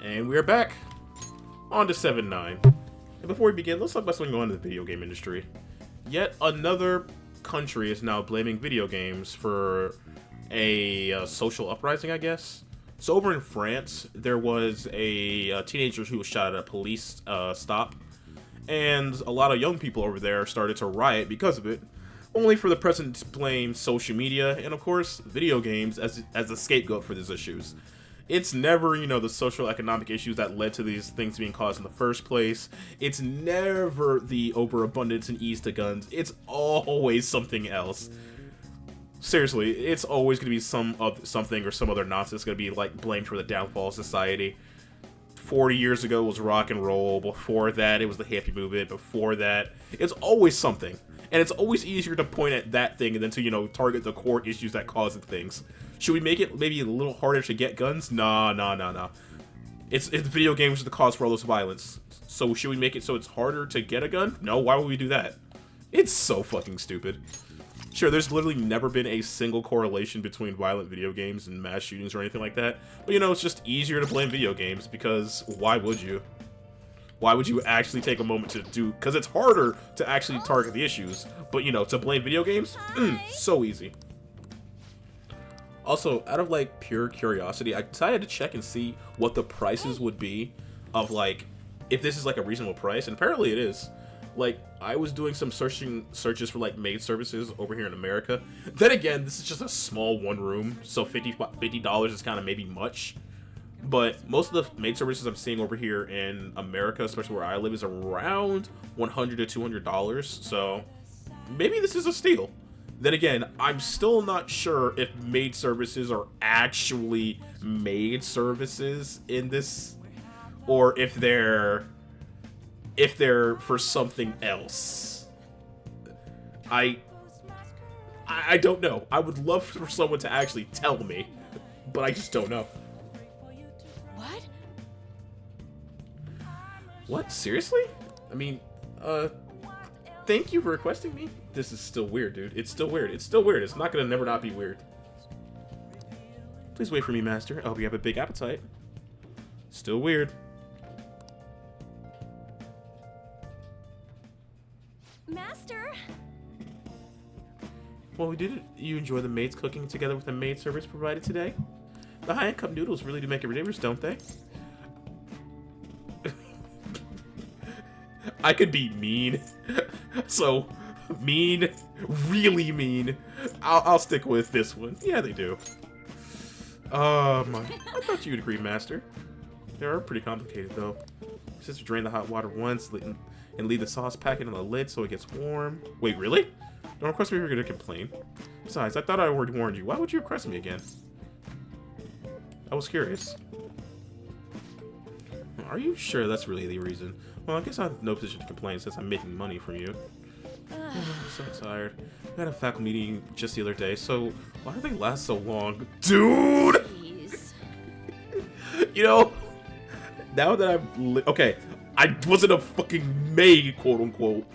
And we're back on to 7-9. And before we begin, let's talk about something going on in the video game industry. Yet another country is now blaming video games for a social uprising, I guess. So over in France, there was a teenager who was shot at a police stop. And a lot of young people over there started to riot because of it. Only for the president to blame social media and, of course, video games as the scapegoat for these issues. It's never, the social economic issues that led to these things being caused in the first place. It's never the overabundance and ease to guns. It's always something else. Seriously, it's always going to be something or some other nonsense going to be like blamed for the downfall of society. 40 years ago was rock and roll. Before that, it was the hippie movement. Before that, it's always something. And it's always easier to point at that thing and then to, target the core issues that cause things. Should we make it maybe a little harder to get guns? Nah. It's video games the cause for all this violence. So should we make it so it's harder to get a gun? No, why would we do that? It's so fucking stupid. Sure, there's literally never been a single correlation between violent video games and mass shootings or anything like that. But it's just easier to blame video games because why would you? Why would you actually take a moment to do... Because it's harder to actually target the issues. But, to blame video games? So easy. Also, out of, pure curiosity, I decided to check and see what the prices would be of, if this is, a reasonable price. And apparently it is. I was doing some searches for, maid services over here in America. Then again, this is just a small one room. So $50 is kind of maybe much. But most of the maid services I'm seeing over here in America, especially where I live, is around $100 to $200. So maybe this is a steal. Then again, I'm still not sure if maid services are actually maid services in this, or if they're for something else. I don't know. I would love for someone to actually tell me, but I just don't know. What? Seriously? I mean, thank you for requesting me. This is still weird, dude. It's still weird. It's still weird. It's not gonna never not be weird. Please wait for me, master. I hope you have a big appetite. Still weird. Master? Well, did you enjoy the maids cooking together with the maid service provided today? The high-end cup noodles really do make it ridiculous, don't they? I could be mean. So, mean, really mean. I'll stick with this one. Yeah, they do. I thought you'd agree, master. They are pretty complicated, though. Just drain the hot water once and leave the sauce packet on the lid so it gets warm. Wait, really? Don't request me if you're gonna complain. Besides, I thought I already warned you. Why would you request me again? I was curious. Are you sure that's really the reason? Well, I guess I'm in no position to complain since I'm making money from you. I'm so tired. We had a faculty meeting just the other day, so why do they last so long? Dude! Jeez. Now that I'm... okay, I wasn't a fucking maid, quote-unquote,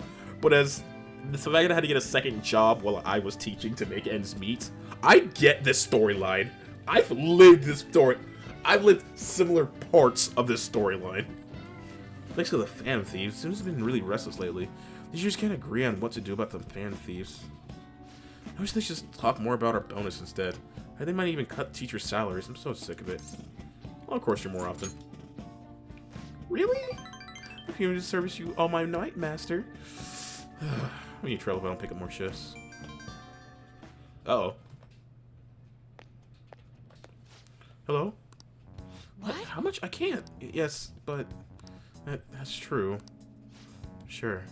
but as the fact that I had to get a second job while I was teaching to make ends meet, I get this storyline. I've lived this story. I've lived similar parts of this storyline. Thanks to the fan thieves, Sim's been really restless lately. They just can't agree on what to do about the fan thieves. I wish they should just talk more about our bonus instead. They might even cut teachers' salaries. I'm so sick of it. Well, of course you're more often. Really? I'm here to service you all my night, master. We need trouble if I don't pick up more shifts. Uh-oh. Hello? What? How much? I can't. Yes, but... That's true. Sure.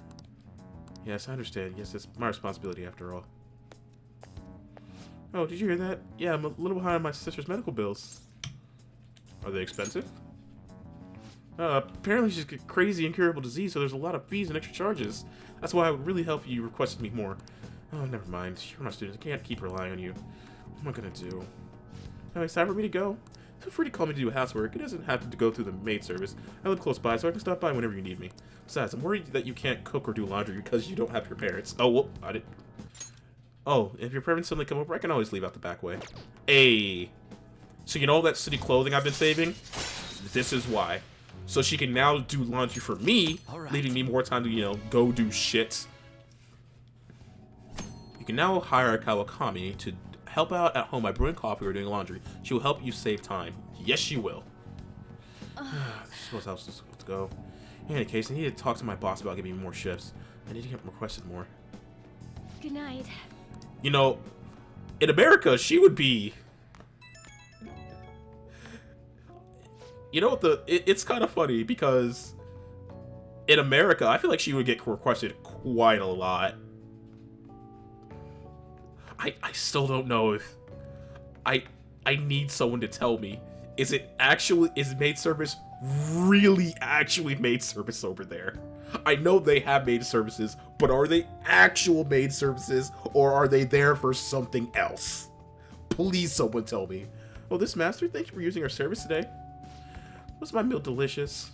Yes, I understand. Yes, it's my responsibility after all. Oh, did you hear that? Yeah, I'm a little behind on my sister's medical bills. Are they expensive? Apparently she's got crazy incurable disease, so there's a lot of fees and extra charges. That's why it would really help if you requested me more. Oh, never mind. You're my student. I can't keep relying on you. What am I gonna do? Anyway, it's time for me to go. Feel free to call me to do housework. It doesn't have to go through the maid service. I live close by, so I can stop by whenever you need me. Besides, I'm worried that you can't cook or do laundry because you don't have your parents. Oh, well, I did. Oh, if your parents suddenly come over, I can always leave out the back way. Hey. So you know all that city clothing I've been saving? this is why. So she can now do laundry for me, leaving me more time to, you know, go do shit. You can now hire a Kawakami to help out at home by brewing coffee or doing laundry. She will help you save time. Yes, she will. What else is supposed to go? In any case, I need to talk to my boss about giving me more shifts. I need to get requested more. Good night. You know, in America, she would be... You know what, it's kind of funny because in America, I feel like she would get requested quite a lot. I still don't know if... I need someone to tell me. Is maid service really actually maid service over there? I know they have maid services, but are they actual maid services, or are they there for something else? Please someone tell me. Oh, this master, thank you for using our service today. Was my meal delicious?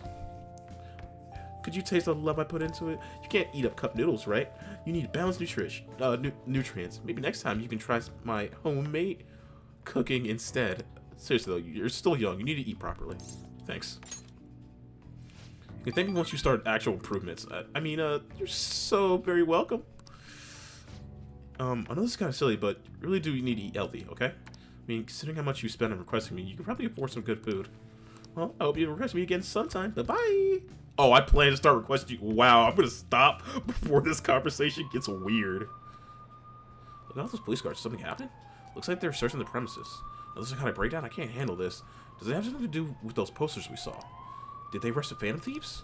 Could you taste the love I put into it? You can't eat up cup noodles, right? You need balanced nutrients. Maybe next time you can try my homemade cooking instead. Seriously though, you're still young. You need to eat properly. Thanks. You can thank me once you start actual improvements. I mean, you're so very welcome. I know this is kind of silly, but you really do need to eat healthy, okay? I mean, considering how much you spend on requesting me, you can probably afford some good food. Well, I hope you request me again sometime. Bye-bye! Oh, I plan to start requesting you. Wow, I'm gonna stop before this conversation gets weird. Look at all those police cars. Something happened? Looks like they're searching the premises. Now, this is kind of breakdown. I can't handle this. Does it have something to do with those posters we saw? Did they arrest the Phantom Thieves?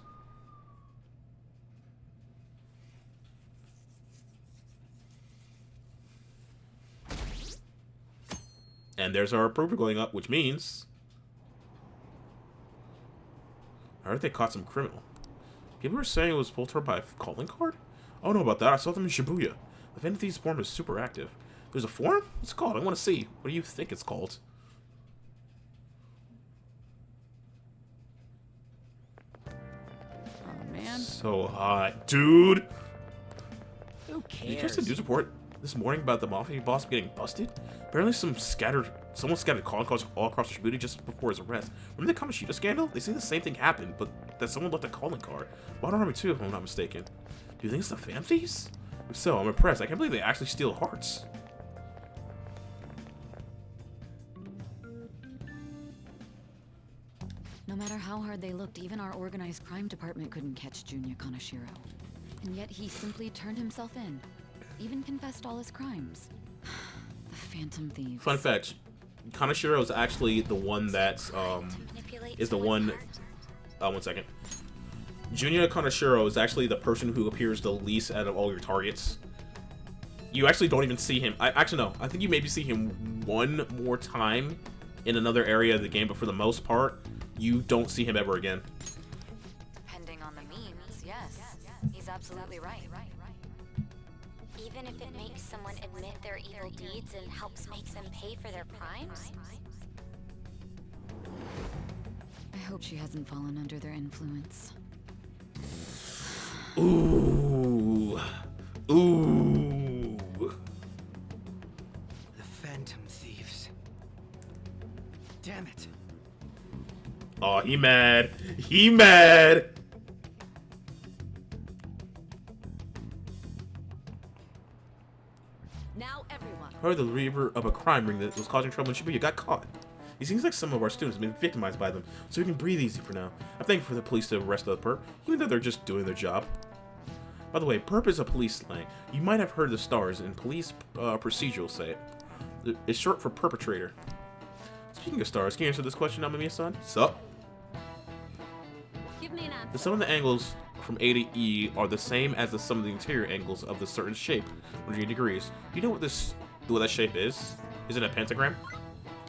And there's our approval going up, which means... I heard they caught some criminal. People were saying it was pulled by a calling card? I don't know about that. I saw them in Shibuya. The Phantom Thieves forum is super active. There's a forum? What's it called? I want to see. What do you think it's called? Oh, man. So hot. Dude! Who Did you catch cares? the news report this morning about the mafia boss getting busted? Apparently someone scattered calling cards all across Shibuya just before his arrest. Remember the Kamoshida scandal? They say the same thing happened, but that someone left a calling card. Modern Army 2, if I'm not mistaken. Do you think it's the Phantom Thieves? If so, I'm impressed. I can't believe they actually steal hearts. No matter how hard they looked, even our organized crime department couldn't catch Junya Kaneshiro. And yet he simply turned himself in. Even confessed all his crimes. The Phantom Thieves. Fun fact, Kaneshiro is actually the one that's, is the one, one second. Junya Kaneshiro is actually the person who appears the least out of all your targets. You actually don't even see him. Actually, no. I think you maybe see him one more time in another area of the game, but for the most part, you don't see him ever again. Depending on the memes, yes. He's absolutely right. Even if it makes someone admit their evil deeds and helps make them pay for their crimes? I hope she hasn't fallen under their influence. Ooh. Ooh. The Phantom Thieves. Damn it. Oh, he mad. He mad. Now everyone. Heard the leader of a crime ring that was causing trouble in Shibuya got caught. It seems like some of our students have been victimized by them, so we can breathe easy for now. I'm thankful for the police to arrest the perp, even though they're just doing their job. By the way, perp is a police slang. You might have heard the stars in police procedural say it. It's short for perpetrator. Speaking of stars, can you answer this question, Amamiya-san? Sup? Give me an answer. The sum of the angles from A to E are the same as the sum of the interior angles of the certain shape, 180 degrees. Do you know what that shape is? Is it a pentagram?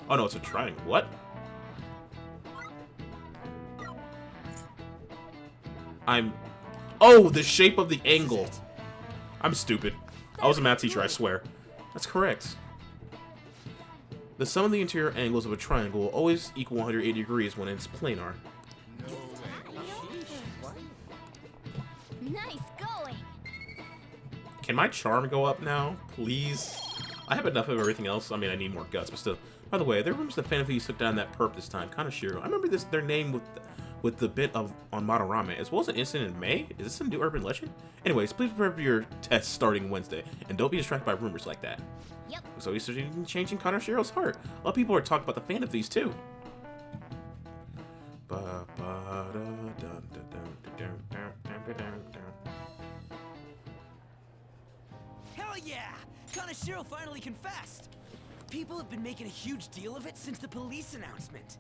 Oh no, it's a triangle. What? Oh, the shape of the angle. I'm stupid. I was a math teacher, I swear. That's correct. The sum of the interior angles of a triangle will always equal 180 degrees when it's planar. Nice going. Can my charm go up now, please? I have enough of everything else. I mean, I need more guts, but still. By the way, there rumors the Phantom Thieves took down that perp this time, Kanashiro. I remember their name with the bit of on Madarame, as well as an incident in May. Is this a new urban legend? Anyways, please prepare for your test starting Wednesday, and don't be distracted by rumors like that. Yep. So he's changing Kanashiro's heart. A lot of people are talking about the Phantom Thieves too. Hell yeah! Kanashiro finally confessed! People have been making a huge deal of it since the police announcement.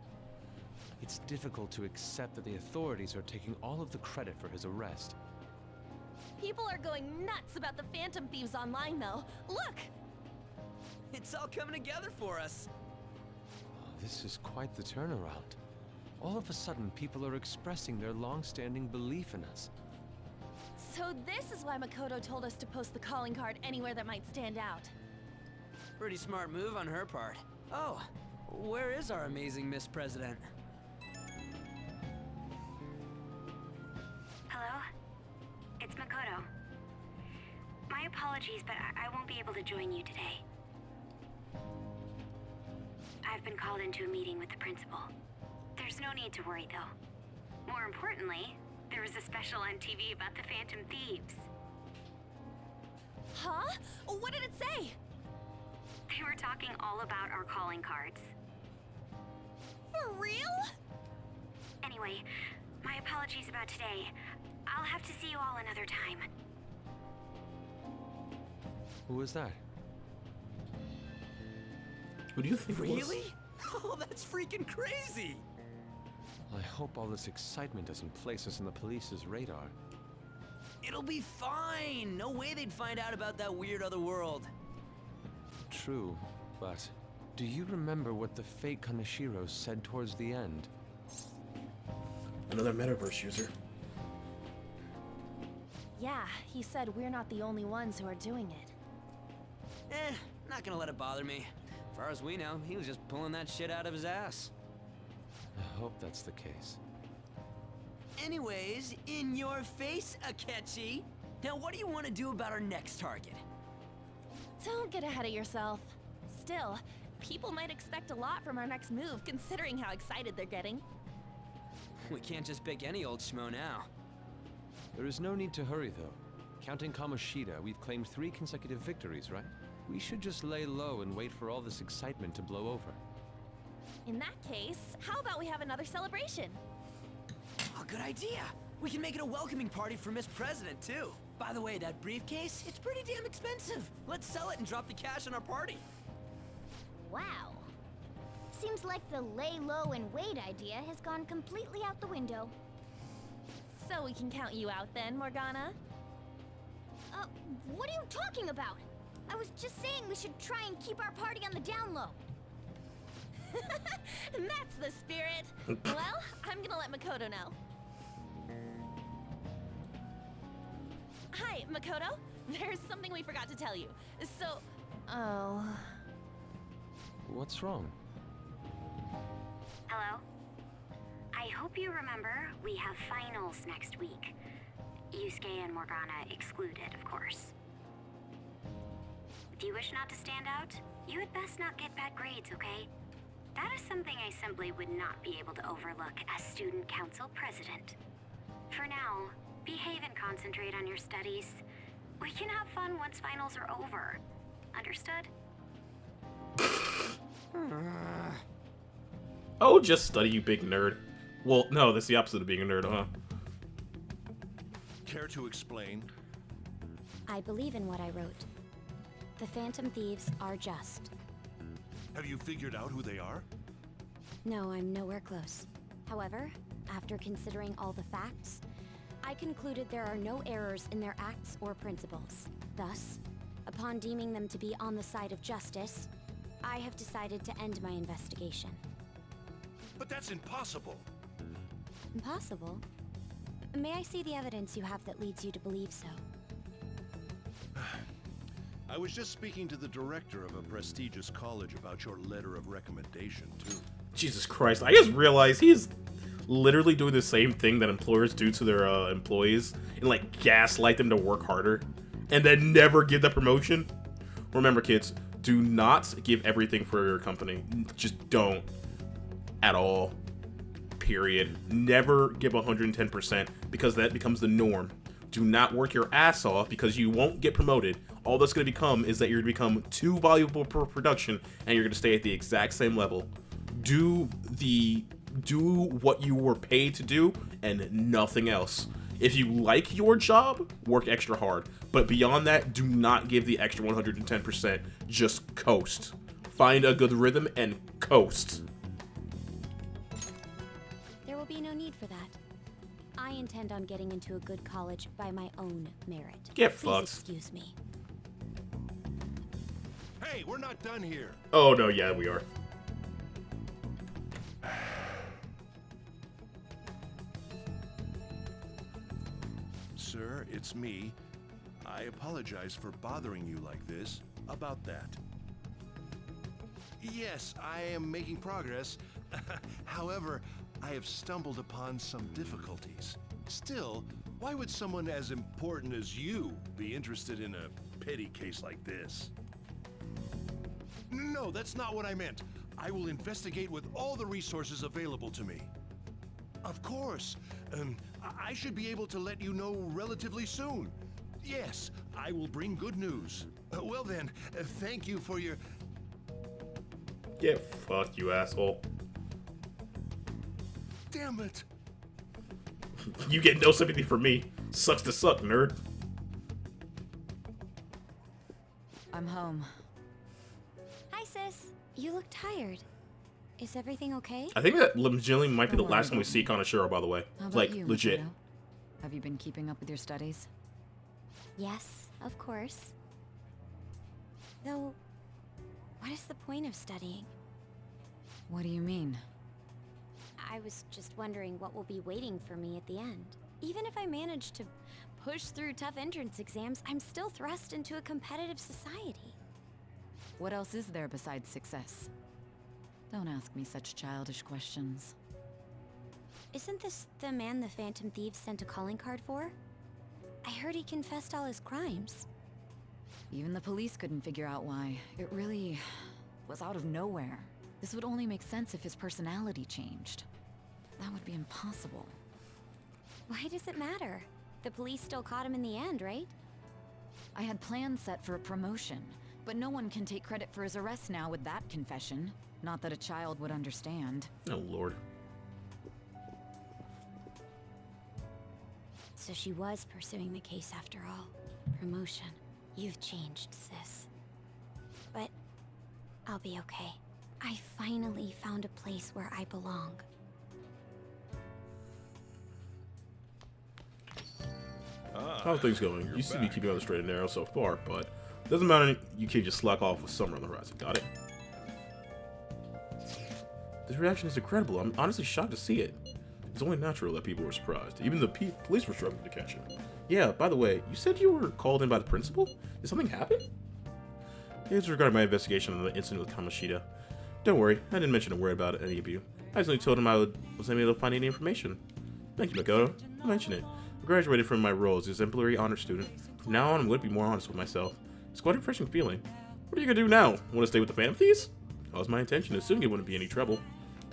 It's difficult to accept that the authorities are taking all of the credit for his arrest. People are going nuts about the Phantom Thieves online, though. Look! It's all coming together for us. Oh, this is quite the turnaround. All of a sudden, people are expressing their long-standing belief in us. So this is why Makoto told us to post the calling card anywhere that might stand out. Pretty smart move on her part. Oh, where is our amazing Miss President? Hello? It's Makoto. My apologies, but I won't be able to join you today. I've been called into a meeting with the principal. There's no need to worry, though. More importantly, there was a special on TV about the Phantom Thieves. Huh? What did it say? They were talking all about our calling cards. For real? Anyway, my apologies about today. I'll have to see you all another time. Who is that? Who do you think it was? Really? Oh, that's freaking crazy! I hope all this excitement doesn't place us on the police's radar. It'll be fine! No way they'd find out about that weird other world. True, but do you remember what the fake Kanashiro said towards the end? Another metaverse user. Yeah, he said we're not the only ones who are doing it. Not gonna let it bother me. As far as we know, he was just pulling that shit out of his ass. I hope that's the case. Anyways, in your face, Akechi. Now, what do you want to do about our next target? Don't get ahead of yourself. Still, people might expect a lot from our next move, considering how excited they're getting. We can't just pick any old schmo now. There is no need to hurry, though. Counting Kamoshida, we've claimed 3 consecutive victories, right? We should just lay low and wait for all this excitement to blow over. In that case, how about we have another celebration? Oh, good idea. We can make it a welcoming party for Miss President, too. By the way, that briefcase, it's pretty damn expensive. Let's sell it and drop the cash on our party. Wow. Seems like the lay low and wait idea has gone completely out the window. So we can count you out then, Morgana? What are you talking about? I was just saying we should try and keep our party on the down low. That's the spirit. Well, I'm gonna let Makoto know. Hi, Makoto. There's something we forgot to tell you. So, oh. What's wrong? Hello? I hope you remember we have finals next week. Yusuke and Morgana excluded, of course. If you wish not to stand out, you had best not get bad grades, okay? That is something I simply would not be able to overlook as student council president. For now, behave and concentrate on your studies. We can have fun once finals are over. Understood? Oh, just study, you big nerd. Well, no, that's the opposite of being a nerd, huh? Care to explain? I believe in what I wrote. The Phantom Thieves are just. Have you figured out who they are? No, I'm nowhere close. However, after considering all the facts, I concluded there are no errors in their acts or principles. Thus, upon deeming them to be on the side of justice, I have decided to end my investigation. But that's impossible. Impossible? May I see the evidence you have that leads you to believe so? I was just speaking to the director of a prestigious college about your letter of recommendation, too. Jesus Christ, I just realized he's literally doing the same thing that employers do to their employees and like gaslight them to work harder and then never give the promotion. Remember, kids, Do not give everything for your company. Just don't. At all. Period. Never give 110% because that becomes the norm. Do not work your ass off because you won't get promoted. All that's going to become is that you're going to become too valuable per production and you're going to stay at the exact same level. Do what you were paid to do and nothing else. If you like your job, work extra hard. But beyond that, do not give the extra 110%. Just coast. Find a good rhythm and coast. There will be no need for that. I intend on getting into a good college by my own merit. Get Please fucked. excuse me. Hey, we're not done here. Oh no, yeah, we are. Sir, it's me. I apologize for bothering you like this. About that. Yes, I am making progress. However, I have stumbled upon some difficulties. Still, why would someone as important as you be interested in a petty case like this? No, that's not what I meant. I will investigate with all the resources available to me. Of course. I should be able to let you know relatively soon. Yes, I will bring good news. Well then, thank you for your... Get fucked, you asshole. Damn it. You get no sympathy from me. Sucks to suck, nerd. I'm home. Hi, sis. You look tired. Is everything okay? I think that legitimately might be the Don't last worry time we about see Kanashiro, by the way. How about Like, you, legit. Makoto? Have you been keeping up with your studies? Yes, of course. Though, what is the point of studying? What do you mean? I was just wondering what will be waiting for me at the end. Even if I manage to push through tough entrance exams, I'm still thrust into a competitive society. What else is there besides success? Don't ask me such childish questions. Isn't this the man the Phantom Thieves sent a calling card for? I heard he confessed all his crimes. Even the police couldn't figure out why. It really was out of nowhere. This would only make sense if his personality changed. That would be impossible. Why does it matter? The police still caught him in the end, right? I had plans set for a promotion, but no one can take credit for his arrest now with that confession. Not that a child would understand. Oh, Lord. So she was pursuing the case after all. Promotion. You've changed, sis. But I'll be okay. I finally found a place where I belong. How are things going? You seem to be keeping on the straight and narrow so far, but doesn't matter. You can't just slack off with summer on the horizon. Got it? This reaction is incredible. I'm honestly shocked to see it. It's only natural that people were surprised. Even the police were struggling to catch him. Yeah, by the way, you said you were called in by the principal? Did something happen? It's regarding my investigation on the incident with Kamoshida. Don't worry, I didn't mention a word about any of you. I just only told him I wasn't able to find any information. Thank you, Makoto. I'll mention it. I graduated from my role as an exemplary honor student. From now on, I'm going to be more honest with myself. It's quite a refreshing feeling. What are you going to do now? Want to stay with the Phantom Thieves? That was my intention, assuming it wouldn't be any trouble.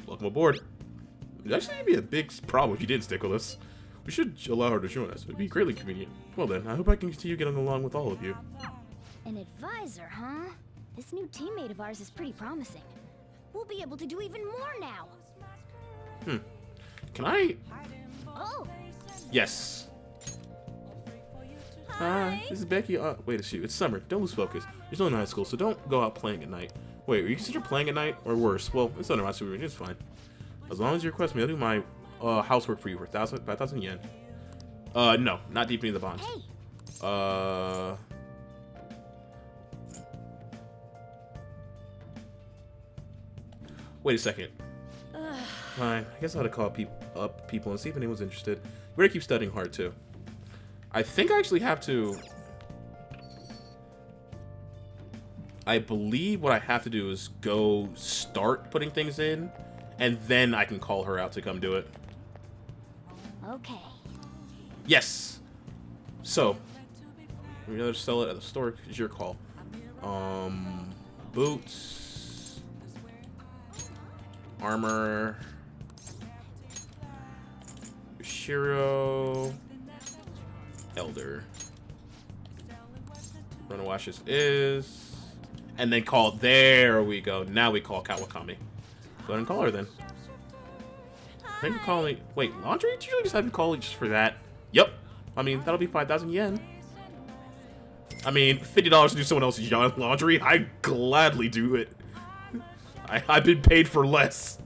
Welcome aboard. It'd actually be a big problem if you didn't stick with us. We should allow her to join us. It'd be greatly convenient. Well then, I hope I can continue getting along with all of you. An advisor, huh? This new teammate of ours is pretty promising. We'll be able to do even more now. Can I... Oh, Yes. Hi, this is Becky. Wait a shoot. It's summer. Don't lose focus. You're still in high school, so don't go out playing at night. Wait, are you consider playing at night? Or worse? Well, it's under my supervision. It's fine. As long as you request me, I'll do my housework for you for 5,000 yen. No, not deepening the bond. hey, Wait a second. Fine. I guess I ought to call people and see if anyone's interested. We're gonna keep studying hard too. I think I actually have to. I believe what I have to do is go start putting things in, and then I can call her out to come do it. okay. Yes. So, we'd rather sell it at the store. It's your call. Boots. Armor. Shiro. Elder. Run wash this is. And then call. There we go. Now we call Kawakami. Go ahead and call her then. Thank you for calling. Wait, laundry? Did you usually just have you call just for that? Yep. I mean, that'll be 5,000 yen. I mean, $50 to do someone else's laundry? I'd gladly do it. I've been paid for less.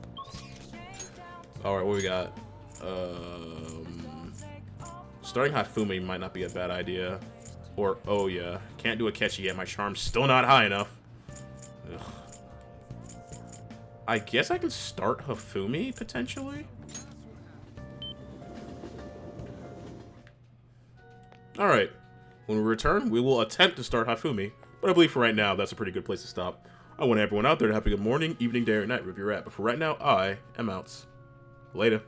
Alright, what we got? Starting Hifumi might not be a bad idea. Or, oh yeah, can't do a catchy yet. My charm's still not high enough. Ugh. I guess I can start Hifumi, potentially? Alright. When we return, we will attempt to start Hifumi. But I believe for right now, that's a pretty good place to stop. I want everyone out there to have a good morning, evening, day, or night, wherever you're at. But for right now, I am out. Later.